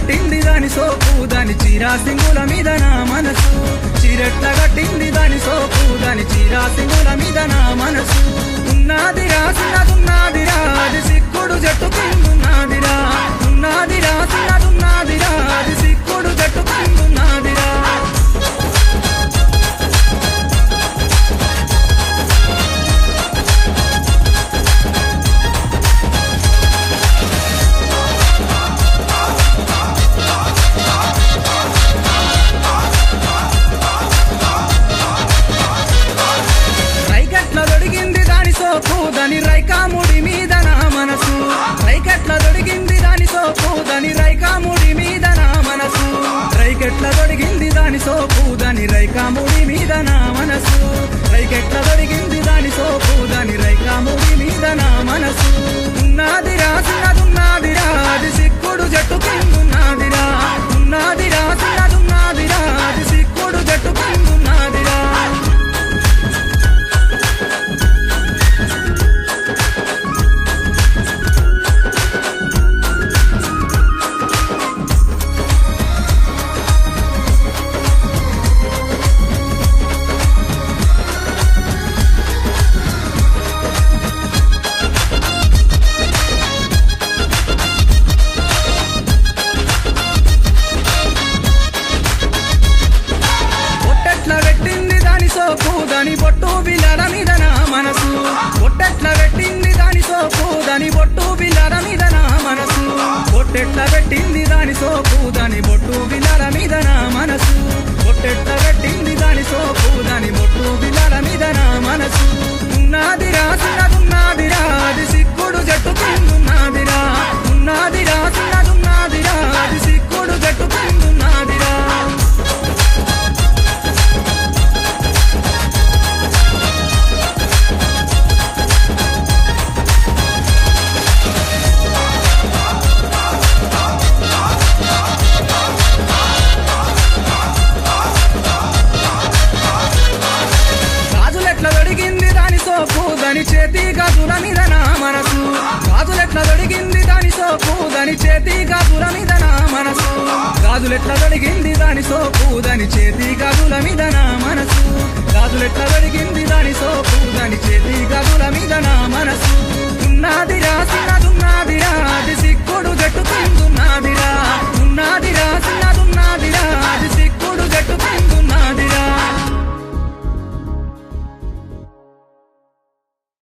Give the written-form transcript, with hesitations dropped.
కట్టింది దాని సోపు దాని చీరా సింగుల మీద నా మనసు చీరెట్ల కట్టింది దాని సోపు దాని చీరా సింగుల మీద నా మనసు ఉన్నదిరా చిన్నదున్నదిరా అది సిక్కుడు జట్టు కిందున్నదిరా ఉన్నదిరా చిన్నదున్నదిరా అది సిక్కుడు జట్టు కిందున్నదిరా దాని రైకాముడి మీద నా మనసు రైకెట్ల దొడిగింది దాని సోపు దాని రైకాముడి మీద నా మనసు రైకెట్ల దొడిగింది దాని సోపు దాని రైకాముడి మీద నా మనసు రైకెట్ల దొడిగింది దాని సోపు దాని రైకాముడి మీద నా మనసు ఉన్నదిరా చిన్నదున్నదిరా అది సిక్కుడు జట్టు కిందున్నదిరా ఉన్నదిరా చిన్నదున్నదిరా అది సిక్కుడు జట్టు కిందున్నదిరా దాని బొట్టు బిల్లల మీద నా మనసు బొట్టెట్ల పెట్టింది దాని సోపు దాని బొట్టు బిల్లల మీద నా మనసు బొట్టెట్ల పెట్టింది దాని సోపు దాని బొట్టు బిల్లల మీద నా మనసు బొట్టెట్ల పెట్టింది దాని సోపు దాని బొట్టు బిల్లల మీద నా మనసు ఉన్నదిరా చిన్నదున్నదిరా అది సిక్కుడు జట్టు కిందున్నదిరా ఉన్నదిరా చిన్నదున్నదిరా అది సిక్కుడు జట్టు కిందున్నదిరా దాని చేతి గాజుల మీద నా మనసు గాజులెట్ల దొడిగింది దాని సోపు దాని చేతి గాజుల మీద నా మనసు గాజులెట్ల దొడిగింది దాని సోపు